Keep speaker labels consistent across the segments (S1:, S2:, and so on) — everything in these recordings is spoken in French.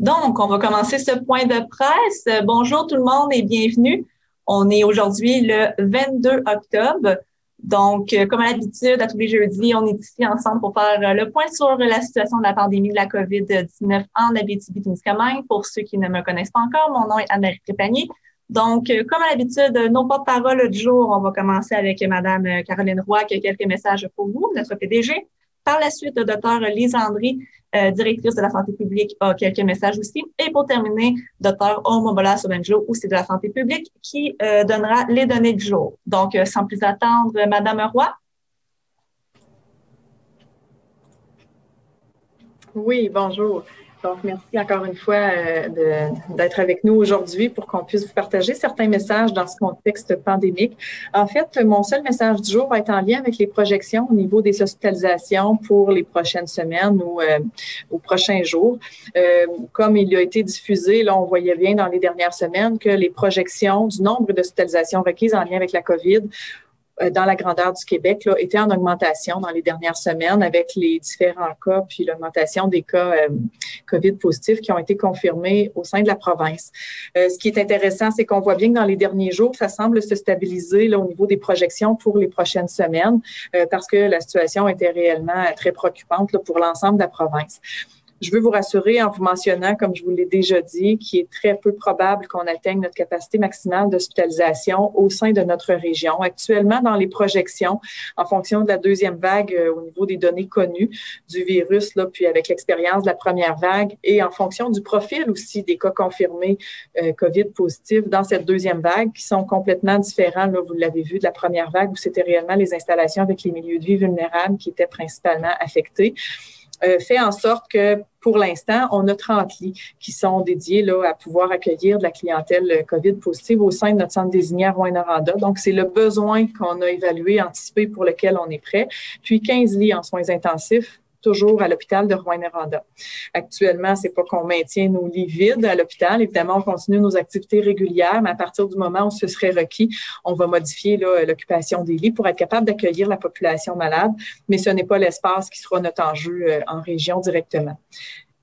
S1: Donc, on va commencer ce point de presse. Bonjour tout le monde et bienvenue. On est aujourd'hui le 22 octobre. Donc, comme à l'habitude, à tous les jeudis, on est ici ensemble pour faire le point sur la situation de la pandémie de la COVID-19 en Abitibi-Témiscamingue. Pour ceux qui ne me connaissent pas encore, mon nom est Anne-Marie Trépanier. Donc, comme à l'habitude, nos porte-paroles du jour, on va commencer avec Madame Caroline Roy qui a quelques messages pour vous, notre PDG. Par la suite, le docteur Lise Andry, directrice de la santé publique, a quelques messages aussi. Et pour terminer, docteur Omobola Sobenjo, aussi de la santé publique, qui donnera les données du jour. Donc, sans plus attendre, Madame Roy.
S2: Oui, bonjour. Donc, merci encore une fois d'être avec nous aujourd'hui pour qu'on puisse vous partager certains messages dans ce contexte pandémique. En fait, mon seul message du jour va être en lien avec les projections au niveau des hospitalisations pour les prochaines semaines ou aux prochains jours. Comme il a été diffusé, là, on voyait bien dans les dernières semaines que les projections du nombre d'hospitalisations requises en lien avec la COVID dans la grandeur du Québec là, était en augmentation dans les dernières semaines avec les différents cas puis l'augmentation des cas COVID positifs qui ont été confirmés au sein de la province. Ce qui est intéressant, c'est qu'on voit bien que dans les derniers jours, ça semble se stabiliser là, au niveau des projections pour les prochaines semaines parce que la situation était réellement très préoccupante là, pour l'ensemble de la province. Je veux vous rassurer en vous mentionnant, comme je vous l'ai déjà dit, qu'il est très peu probable qu'on atteigne notre capacité maximale d'hospitalisation au sein de notre région. Actuellement, dans les projections, en fonction de la deuxième vague au niveau des données connues du virus, là, puis avec l'expérience de la première vague et en fonction du profil aussi des cas confirmés COVID positifs dans cette deuxième vague qui sont complètement différents, là, vous l'avez vu, de la première vague où c'était réellement les installations avec les milieux de vie vulnérables qui étaient principalement affectés. Fait en sorte que, pour l'instant, on a 30 lits qui sont dédiés là, à pouvoir accueillir de la clientèle COVID positive au sein de notre centre désigné à Rouyn-Noranda. Donc, c'est le besoin qu'on a évalué, anticipé, pour lequel on est prêt. Puis 15 lits en soins intensifs, toujours à l'hôpital de Rouyn-Noranda. Actuellement, c'est pas qu'on maintient nos lits vides à l'hôpital. Évidemment, on continue nos activités régulières, mais à partir du moment où ce serait requis, on va modifier là, l'occupation des lits pour être capable d'accueillir la population malade, mais ce n'est pas l'espace qui sera notre enjeu en région directement.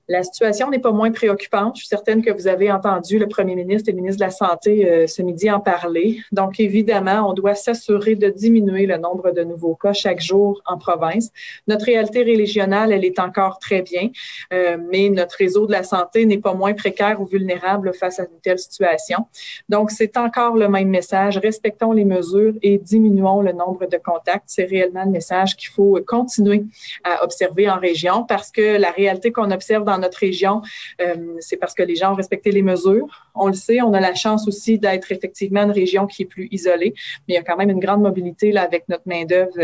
S2: La situation n'est pas moins préoccupante. Je suis certaine que vous avez entendu le premier ministre et le ministre de la Santé ce midi en parler. Donc, évidemment, on doit s'assurer de diminuer le nombre de nouveaux cas chaque jour en province. Notre réalité régionale, elle est encore très bien, mais notre réseau de la santé n'est pas moins précaire ou vulnérable face à une telle situation. Donc, c'est encore le même message. Respectons les mesures et diminuons le nombre de contacts. C'est réellement le message qu'il faut continuer à observer en région parce que la réalité qu'on observe dans notre région, c'est parce que les gens ont respecté les mesures. On le sait, on a la chance aussi d'être effectivement une région qui est plus isolée, mais il y a quand même une grande mobilité là, avec notre main-d'œuvre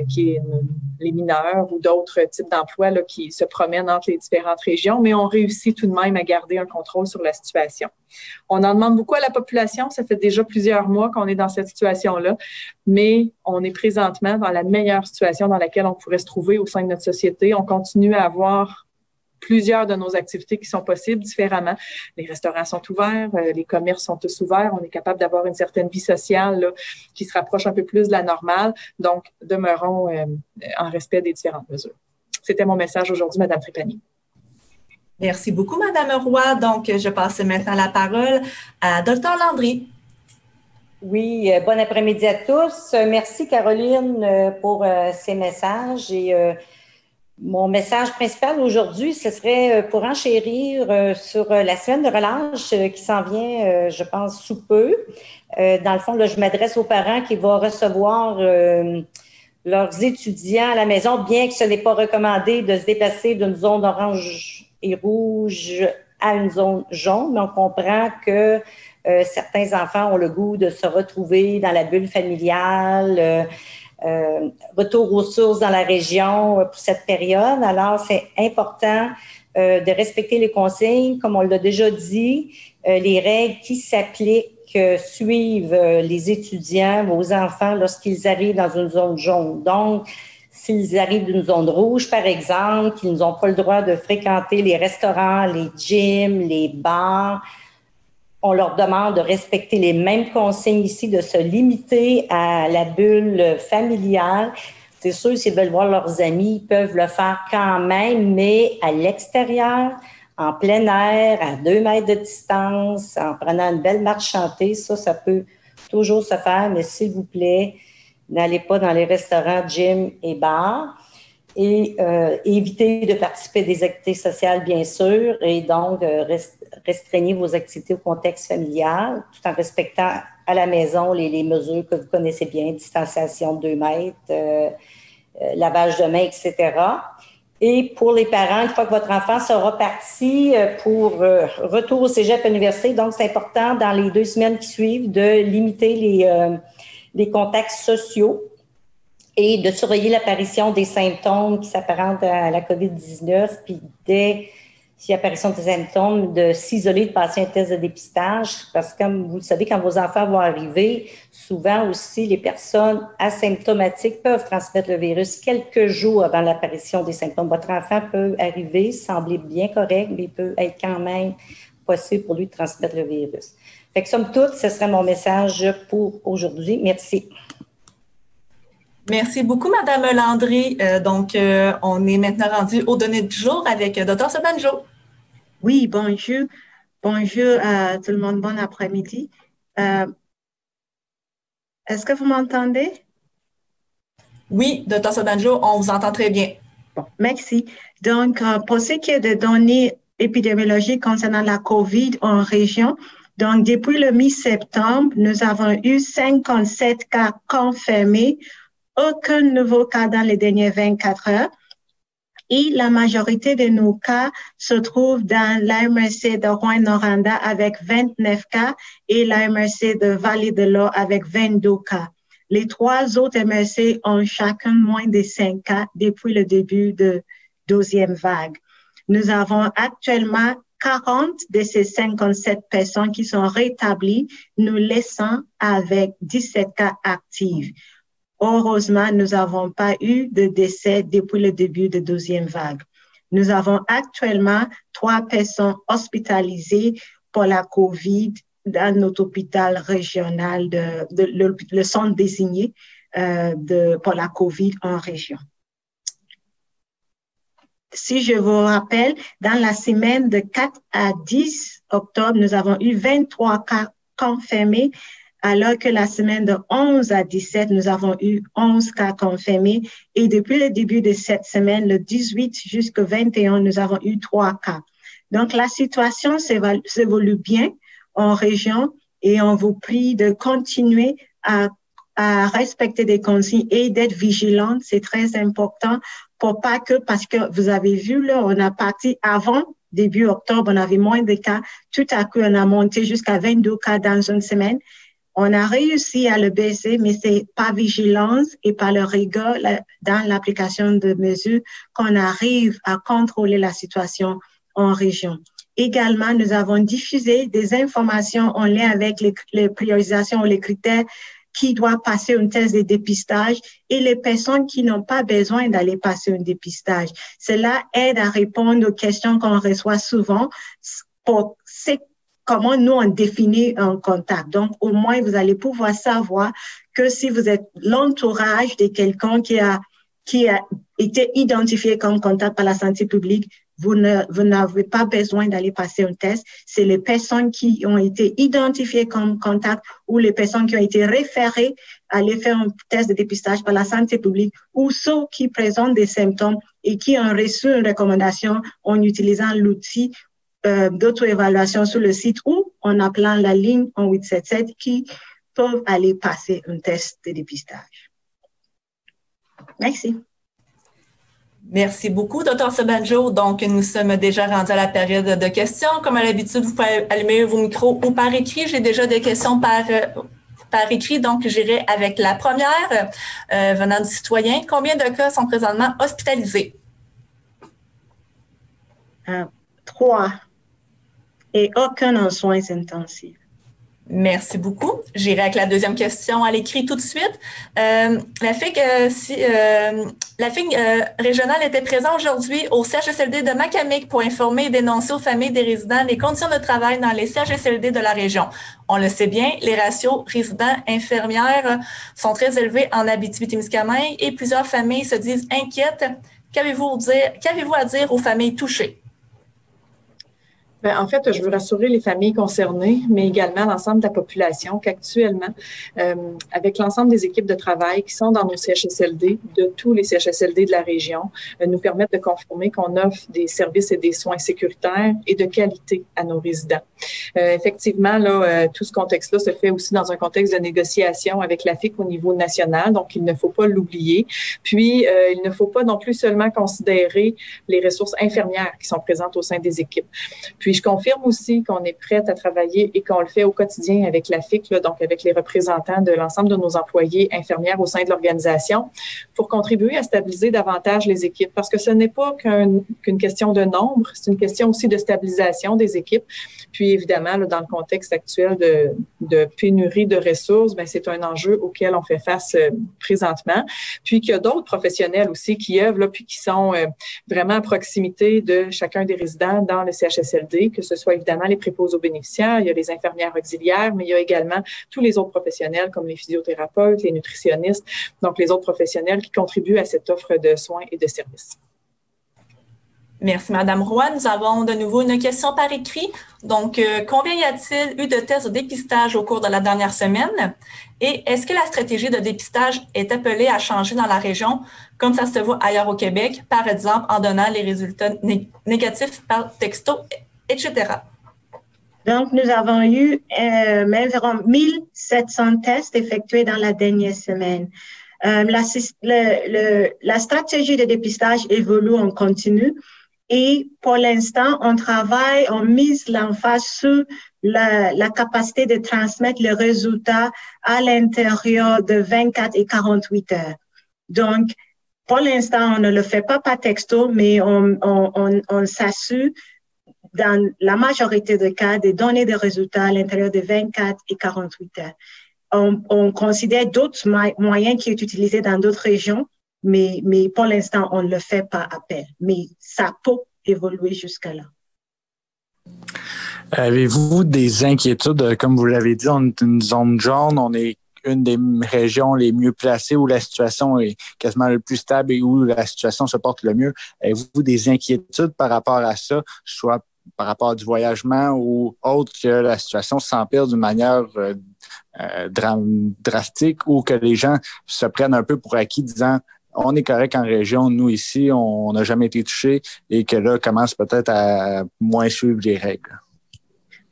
S2: qui est les mineurs ou d'autres types d'emplois là, qui se promènent entre les différentes régions, mais on réussit tout de même à garder un contrôle sur la situation. On en demande beaucoup à la population. Ça fait déjà plusieurs mois qu'on est dans cette situation-là, mais on est présentement dans la meilleure situation dans laquelle on pourrait se trouver au sein de notre société. On continue à avoir plusieurs de nos activités qui sont possibles différemment. Les restaurants sont ouverts, les commerces sont tous ouverts. On est capable d'avoir une certaine vie sociale là, qui se rapproche un peu plus de la normale. Donc, demeurons en respect des différentes mesures. C'était mon message aujourd'hui, Mme Trépanier.
S1: Merci beaucoup, Mme Roy. Donc, je passe maintenant la parole à Dr. Landry.
S3: Oui, bon après-midi à tous. Merci, Caroline, pour ces messages. Et mon message principal aujourd'hui, ce serait pour enchérir sur la semaine de relâche qui s'en vient, je pense, sous peu. Dans le fond, là, je m'adresse aux parents qui vont recevoir leurs étudiants à la maison, bien que ce n'est pas recommandé de se déplacer d'une zone orange et rouge à une zone jaune. Mais on comprend que certains enfants ont le goût de se retrouver dans la bulle familiale, retour aux sources dans la région pour cette période. Alors, c'est important de respecter les consignes, comme on l'a déjà dit, les règles qui s'appliquent, suivent les étudiants, vos enfants, lorsqu'ils arrivent dans une zone jaune. Donc, S'ils arrivent d'une zone rouge, par exemple, qu'ils n'ont pas le droit de fréquenter les restaurants, les gyms, les bars, on leur demande de respecter les mêmes consignes ici, de se limiter à la bulle familiale. C'est sûr, s'ils veulent voir leurs amis, ils peuvent le faire quand même, mais à l'extérieur, en plein air, à 2 mètres de distance, en prenant une belle marche chantée. Ça peut toujours se faire, mais s'il vous plaît, n'allez pas dans les restaurants, gyms et bars. Et évitez de participer à des activités sociales, bien sûr, et donc restreignez vos activités au contexte familial, tout en respectant à la maison les mesures que vous connaissez bien, distanciation de 2 mètres, lavage de mains, etc. Et pour les parents, une fois que votre enfant sera parti pour retour au cégep université, donc c'est important dans les 2 semaines qui suivent de limiter les contacts sociaux et de surveiller l'apparition des symptômes qui s'apparentent à la COVID-19, puis dès s'il y a apparition des symptômes, de s'isoler, de passer un test de dépistage, parce que comme vous le savez, quand vos enfants vont arriver, souvent aussi, les personnes asymptomatiques peuvent transmettre le virus quelques jours avant l'apparition des symptômes. Votre enfant peut arriver, sembler bien correct, mais il peut être quand même possible pour lui de transmettre le virus. Fait que somme toute, ce serait mon message pour aujourd'hui. Merci.
S1: Merci beaucoup, Madame Landry. On est maintenant rendu aux données du jour avec Dr. Sobanjo.
S4: Oui, bonjour. Bonjour à tout le monde. Bon après-midi. Est-ce que vous m'entendez?
S1: Oui, Dr. Sobanjo, on vous entend très bien.
S4: Bon, merci. Donc, pour ce qui est des données épidémiologiques concernant la COVID en région, donc depuis le mi-septembre, nous avons eu 57 cas confirmés, aucun nouveau cas dans les dernières 24 heures. Et la majorité de nos cas se trouvent dans l'AMRC de Rouyn-Noranda avec 29 cas et l'AMRC de Vallée de l'Eau avec 22 cas. Les 3 autres MRC ont chacun moins de 5 cas depuis le début de 12e vague. Nous avons actuellement 40 de ces 57 personnes qui sont rétablies, nous laissant avec 17 cas actifs. Heureusement, nous n'avons pas eu de décès depuis le début de 12e vague. Nous avons actuellement 3 personnes hospitalisées pour la COVID dans notre hôpital régional, le centre désigné pour la COVID en région. Si je vous rappelle, dans la semaine de 4 à 10 octobre, nous avons eu 23 cas confirmés, alors que la semaine de 11 à 17, nous avons eu 11 cas confirmés. Et depuis le début de cette semaine, le 18 jusqu'au 21, nous avons eu 3 cas. Donc, la situation s'évolue bien en région et on vous prie de continuer à respecter des consignes et d'être vigilante. C'est très important pour pas que, parce que vous avez vu, là, on a parti avant début octobre, on avait moins de cas. Tout à coup, on a monté jusqu'à 22 cas dans une semaine. On a réussi à le baisser, mais c'est par vigilance et par le rigueur dans l'application de mesures qu'on arrive à contrôler la situation en région. Également, nous avons diffusé des informations en lien avec les priorisations ou les critères qui doivent passer un test de dépistage et les personnes qui n'ont pas besoin d'aller passer un dépistage. Cela aide à répondre aux questions qu'on reçoit souvent pour comment nous on définit un contact. Donc, au moins, vous allez pouvoir savoir que si vous êtes l'entourage de quelqu'un qui a été identifié comme contact par la santé publique, vous n'avez pas besoin d'aller passer un test. C'est les personnes qui ont été identifiées comme contact ou les personnes qui ont été référées à aller faire un test de dépistage par la santé publique ou ceux qui présentent des symptômes et qui ont reçu une recommandation en utilisant l'outil d'auto-évaluation sur le site ou en appelant la ligne en 877 qui peuvent aller passer un test de dépistage. Merci.
S1: Merci beaucoup, Dr. Sobanjo. Donc, nous sommes déjà rendus à la période de questions. Comme à l'habitude, vous pouvez allumer vos micros ou par écrit. J'ai déjà des questions par écrit, donc j'irai avec la première venant du citoyen. Combien de cas sont présentement hospitalisés?
S4: 3. Et aucun en soins intensifs.
S1: Merci beaucoup. J'irai avec la deuxième question à l'écrit tout de suite. La FIC régionale était présente aujourd'hui au CHSLD de Macamic pour informer et dénoncer aux familles des résidents les conditions de travail dans les CHSLD de la région. On le sait bien, les ratios résidents-infirmières sont très élevés en Abitibi-Témiscamingue et plusieurs familles se disent inquiètes. Qu'avez-vous à dire aux familles touchées?
S2: Bien, en fait, je veux rassurer les familles concernées, mais également l'ensemble de la population qu'actuellement, avec l'ensemble des équipes de travail qui sont dans nos CHSLD, de tous les CHSLD de la région, nous permettent de confirmer qu'on offre des services et des soins sécuritaires et de qualité à nos résidents. Effectivement, là, tout ce contexte-là se fait aussi dans un contexte de négociation avec la FIC au niveau national, donc il ne faut pas l'oublier. Puis, il ne faut pas non plus seulement considérer les ressources infirmières qui sont présentes au sein des équipes. Puis, je confirme aussi qu'on est prête à travailler et qu'on le fait au quotidien avec la FIC, là, donc avec les représentants de l'ensemble de nos employés infirmières au sein de l'organisation pour contribuer à stabiliser davantage les équipes. Parce que ce n'est pas qu'une question de nombre, c'est une question aussi de stabilisation des équipes. Puis évidemment, là, dans le contexte actuel de pénurie de ressources, bien, c'est un enjeu auquel on fait face présentement. Puis qu'il y a d'autres professionnels aussi qui œuvrent, là, puis qui sont vraiment à proximité de chacun des résidents dans le CHSLD, que ce soit évidemment les préposés aux bénéficiaires, il y a les infirmières auxiliaires, mais il y a également tous les autres professionnels comme les physiothérapeutes, les nutritionnistes, donc les autres professionnels qui contribuent à cette offre de soins et de services.
S1: Merci, Madame Roy. Nous avons de nouveau une question par écrit. Donc, combien y a-t-il eu de tests de dépistage au cours de la dernière semaine? Et est-ce que la stratégie de dépistage est appelée à changer dans la région, comme ça se voit ailleurs au Québec, par exemple en donnant les résultats négatifs par texto, etc.?
S4: Donc, nous avons eu environ 1700 tests effectués dans la dernière semaine. La stratégie de dépistage évolue en continu. Et pour l'instant, on mise l'emphase sur la capacité de transmettre les résultats à l'intérieur de 24 et 48 heures. Donc, pour l'instant, on ne le fait pas par texto, mais on s'assure, dans la majorité des cas, de donner des résultats à l'intérieur de 24 et 48 heures. On considère d'autres moyens qui sont utilisés dans d'autres régions, mais pour l'instant, on ne le fait pas appel. Mais ça peut évoluer jusqu'à là.
S5: Avez-vous des inquiétudes? Comme vous l'avez dit, on est une zone jaune, on est une des régions les mieux placées où la situation est quasiment le plus stable et où la situation se porte le mieux. Avez-vous des inquiétudes par rapport à ça, soit par rapport à du voyagement ou autre, que la situation s'empire d'une manière drastique ou que les gens se prennent un peu pour acquis disant on est correct en région, nous ici, on n'a jamais été touchés et que là, commence peut-être à moins suivre les règles?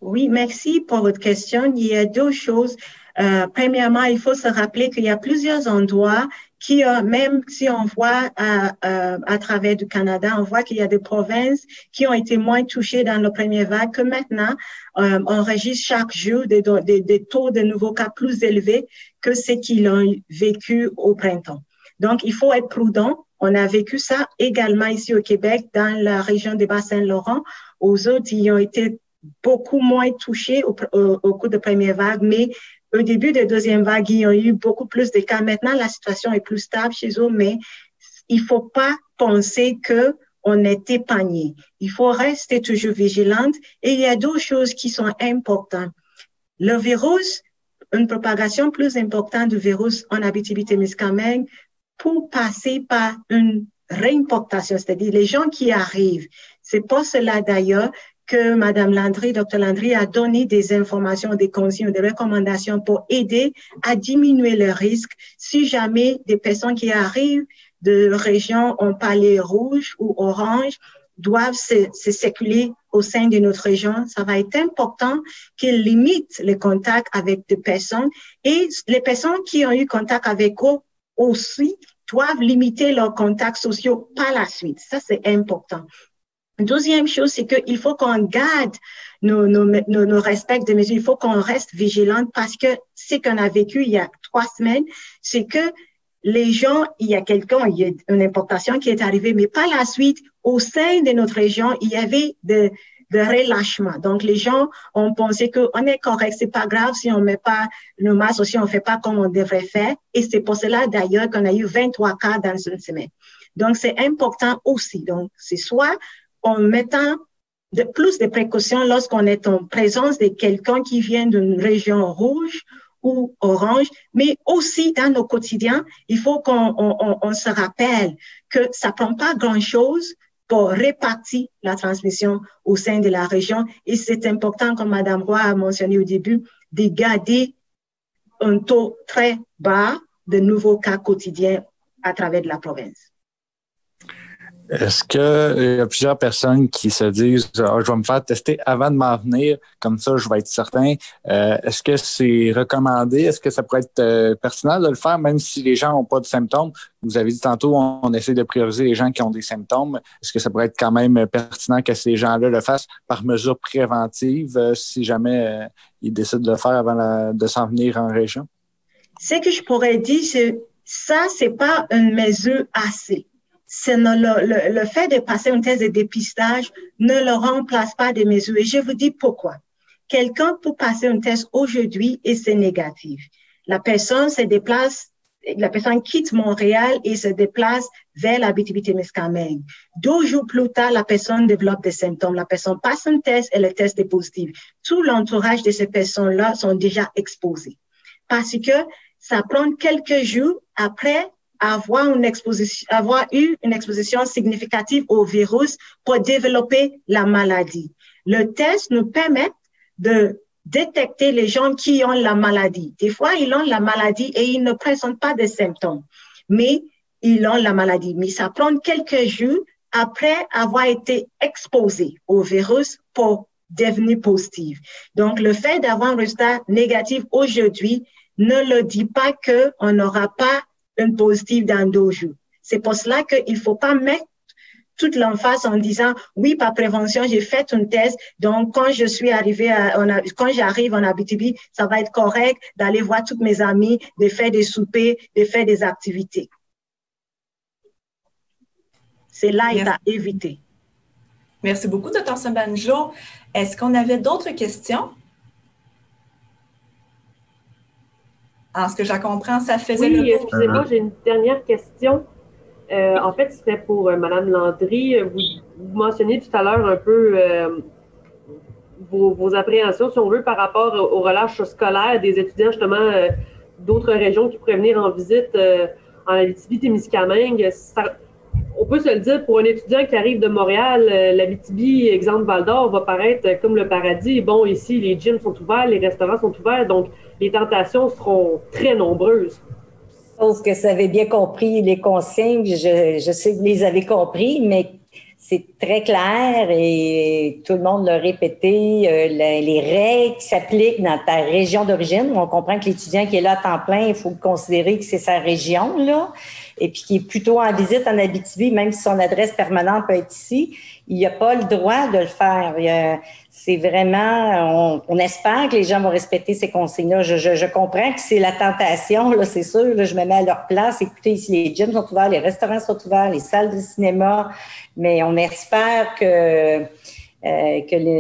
S4: Oui, merci pour votre question. Il y a deux choses. Premièrement, il faut se rappeler qu'il y a plusieurs endroits qui, même si on voit à travers du Canada, on voit qu'il y a des provinces qui ont été moins touchées dans la première vague que maintenant, on enregistre chaque jour des taux de nouveaux cas plus élevés que ce qu'ils ont vécu au printemps. Donc, il faut être prudent. On a vécu ça également ici au Québec, dans la région des Bas-Saint-Laurent. Aux autres, ils ont été beaucoup moins touchés au cours de la première vague, mais au début de la deuxième vague, ils ont eu beaucoup plus de cas. Maintenant, la situation est plus stable chez eux, mais il faut pas penser qu'on est épargné. Il faut rester toujours vigilante. Et il y a deux choses qui sont importantes. Le virus, une propagation plus importante du virus en Abitibi-Témiscamingue, pour passer par une réimportation, c'est-à-dire les gens qui arrivent. C'est pour cela d'ailleurs que Madame Landry, Dr Landry a donné des informations, des consignes, des recommandations pour aider à diminuer le risque si jamais des personnes qui arrivent de régions en palier rouge ou orange doivent se circuler au sein de notre région. Ça va être important qu'ils limitent les contacts avec des personnes et les personnes qui ont eu contact avec eux aussi doivent limiter leurs contacts sociaux par la suite. Ça, c'est important. Deuxième chose, c'est qu'il faut qu'on garde nos respects de mesures. Il faut qu'on reste vigilante parce que ce qu'on a vécu il y a 3 semaines, c'est que les gens, il y a une importation qui est arrivée, mais par la suite, au sein de notre région, il y avait de relâchement. Donc, les gens ont pensé qu'on est correct, c'est pas grave si on met pas le masque ou si on fait pas comme on devrait faire. Et c'est pour cela, d'ailleurs, qu'on a eu 23 cas dans une semaine. Donc, c'est important aussi. Donc, c'est soit en mettant plus de précautions lorsqu'on est en présence de quelqu'un qui vient d'une région rouge ou orange, mais aussi dans nos quotidiens, il faut qu'on se rappelle que ça prend pas grand-chose pour répartir la transmission au sein de la région. Et c'est important, comme Mme Roy a mentionné au début, de garder un taux très bas de nouveaux cas quotidiens à travers la province.
S5: Est-ce qu'il y a plusieurs personnes qui se disent je vais me faire tester avant de m'en venir, comme ça je vais être certain. Est-ce que c'est recommandé? Est-ce que ça pourrait être pertinent de le faire, même si les gens n'ont pas de symptômes? Vous avez dit tantôt, on essaie de prioriser les gens qui ont des symptômes. Est-ce que ça pourrait être quand même pertinent que ces gens-là le fassent par mesure préventive si jamais ils décident de le faire avant de s'en venir en région?
S4: Ce que je pourrais dire, c'est ça, c'est pas une mesure assez. C'est le fait de passer un test de dépistage ne le remplace pas des mesures. Et je vous dis pourquoi. Quelqu'un peut passer un test aujourd'hui et c'est négatif. La personne quitte Montréal et se déplace vers l'Abitibi-Témiscamingue. 2 jours plus tard, la personne développe des symptômes. La personne passe un test et le test est positif. Tout l'entourage de ces personnes-là sont déjà exposés. Parce que ça prend quelques jours après avoir eu une exposition significative au virus pour développer la maladie. Le test nous permet de détecter les gens qui ont la maladie. Des fois, ils ont la maladie et ils ne présentent pas de symptômes, mais ils ont la maladie. Mais ça prend quelques jours après avoir été exposés au virus pour devenir positif. Donc, le fait d'avoir un résultat négatif aujourd'hui ne le dit pas qu'on n'aura pas une positive dans 2 jours. C'est pour cela qu'il ne faut pas mettre toute l'emphase en disant oui, par prévention, j'ai fait un test, donc quand j'arrive en Abitibi, ça va être correct d'aller voir toutes mes amies, de faire des soupers, de faire des activités. C'est là à éviter.
S1: Merci beaucoup, Dr. Sabanjo. Est-ce qu'on avait d'autres questions? En ce que je comprends, ça faisait
S6: le tour. Excusez-moi, j'ai une dernière question. En fait, ce serait pour Mme Landry. Vous mentionniez tout à l'heure un peu vos appréhensions, si on veut, par rapport au relâche scolaire des étudiants, justement, d'autres régions qui pourraient venir en visite en Abitibi-Témiscamingue. On peut se le dire, pour un étudiant qui arrive de Montréal, l'Abitibi, exemple Val-d'Or, va paraître comme le paradis. Bon, ici, les gyms sont ouverts, les restaurants sont ouverts, donc les tentations seront très nombreuses.
S3: Sauf que vous avez bien compris les consignes, je sais que vous les avez compris, mais c'est très clair et tout le monde l'a répété, les règles qui s'appliquent dans ta région d'origine. On comprend que l'étudiant qui est là à temps plein, il faut considérer que c'est sa région, là, et puis qui est plutôt en visite en Abitibi, même si son adresse permanente peut être ici, il n'a pas le droit de le faire. C'est vraiment, on espère que les gens vont respecter ces consignes-là. Je comprends que c'est la tentation, là, c'est sûr. Là, je me mets à leur place. Écoutez, ici, les gyms sont ouverts, les restaurants sont ouverts, les salles de cinéma, mais on espère que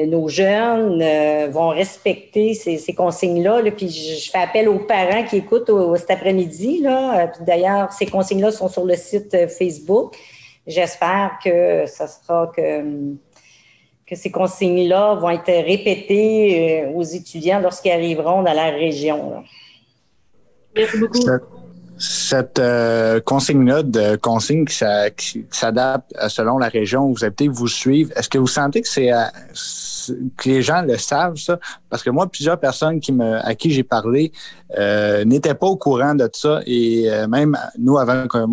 S3: nos jeunes vont respecter ces consignes-là. Là. Puis je fais appel aux parents qui écoutent cet après-midi. Là. Puis d'ailleurs, ces consignes-là sont sur le site Facebook. J'espère que ça sera que ces consignes-là vont être répétées aux étudiants lorsqu'ils arriveront dans la région. Là.
S6: Merci beaucoup.
S5: Cette consigne-là de consigne qui s'adapte selon la région où vous habitez, vous suivent, est-ce que vous sentez que les gens le savent, ça? Parce que moi, plusieurs personnes à qui j'ai parlé n'étaient pas au courant de ça. Et même nous, en tout cas,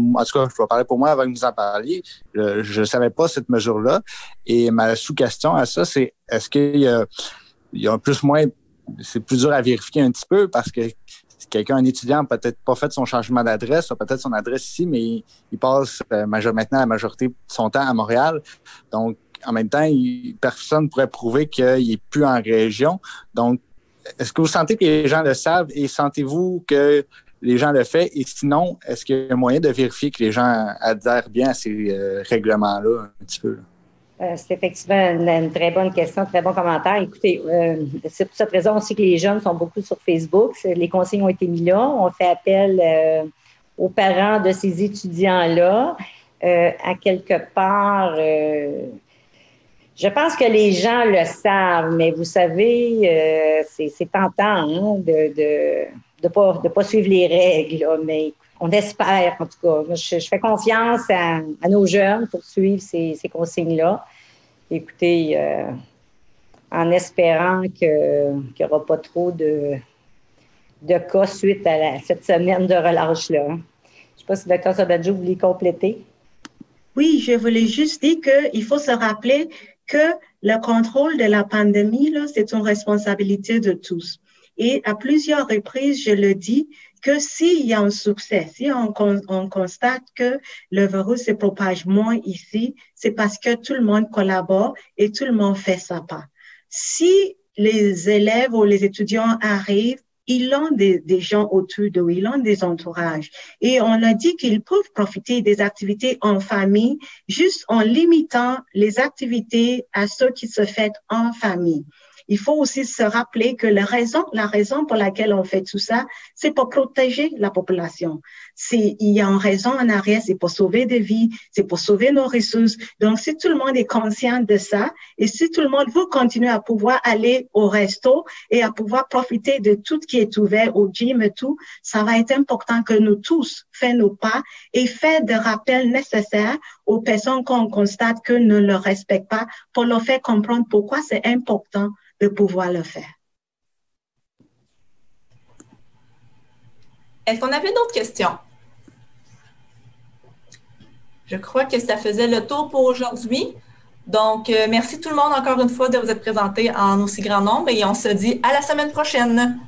S5: je vais parler pour moi avant que vous en parliez, je ne savais pas cette mesure-là. Et ma sous-question à ça, c'est est-ce qu'il y a c'est plus dur à vérifier un petit peu parce que un étudiant n'a peut-être pas fait son changement d'adresse, a peut-être son adresse ici, mais il passe maintenant la majorité de son temps à Montréal. Donc, en même temps, personne ne pourrait prouver qu'il n'est plus en région. Donc, est-ce que vous sentez que les gens le savent et sentez-vous que les gens le font? Et sinon, est-ce qu'il y a un moyen de vérifier que les gens adhèrent bien à ces règlements-là un petit peu?
S3: C'est effectivement une très bonne question, très bon commentaire. Écoutez, c'est pour cette raison aussi que les jeunes sont beaucoup sur Facebook. Les consignes ont été mis là. On fait appel aux parents de ces étudiants-là. À quelque part, je pense que les gens le savent, mais vous savez, c'est tentant de pas suivre les règles, là, mais on espère, en tout cas. Moi, je fais confiance à nos jeunes pour suivre ces consignes-là. Écoutez, en espérant qu'il n'y aura pas trop de cas suite à cette semaine de relâche-là. Je ne sais pas si le Dr. Sabadjo voulait compléter.
S4: Oui, je voulais juste dire qu'il faut se rappeler que le contrôle de la pandémie, là, c'est une responsabilité de tous. Et à plusieurs reprises, je le dis, que s'il y a un succès, si on constate que le virus se propage moins ici, c'est parce que tout le monde collabore et tout le monde fait sa part. Si les élèves ou les étudiants arrivent, ils ont des gens autour d'eux, ils ont des entourages. Et on a dit qu'ils peuvent profiter des activités en famille, juste en limitant les activités à ceux qui se font en famille. Il faut aussi se rappeler que la raison pour laquelle on fait tout ça, c'est pour protéger la population. Il y a une raison en arrière, c'est pour sauver des vies, c'est pour sauver nos ressources. Donc, si tout le monde est conscient de ça et si tout le monde veut continuer à pouvoir aller au resto et à pouvoir profiter de tout ce qui est ouvert, au gym et tout, ça va être important que nous tous fassions nos pas et faire des rappels nécessaires aux personnes qu'on constate que ne le respectent pas pour leur faire comprendre pourquoi c'est important de pouvoir le faire.
S1: Est-ce qu'on avait d'autres questions? Je crois que ça faisait le tour pour aujourd'hui. Donc, merci tout le monde encore une fois de vous être présenté en aussi grand nombre et on se dit à la semaine prochaine.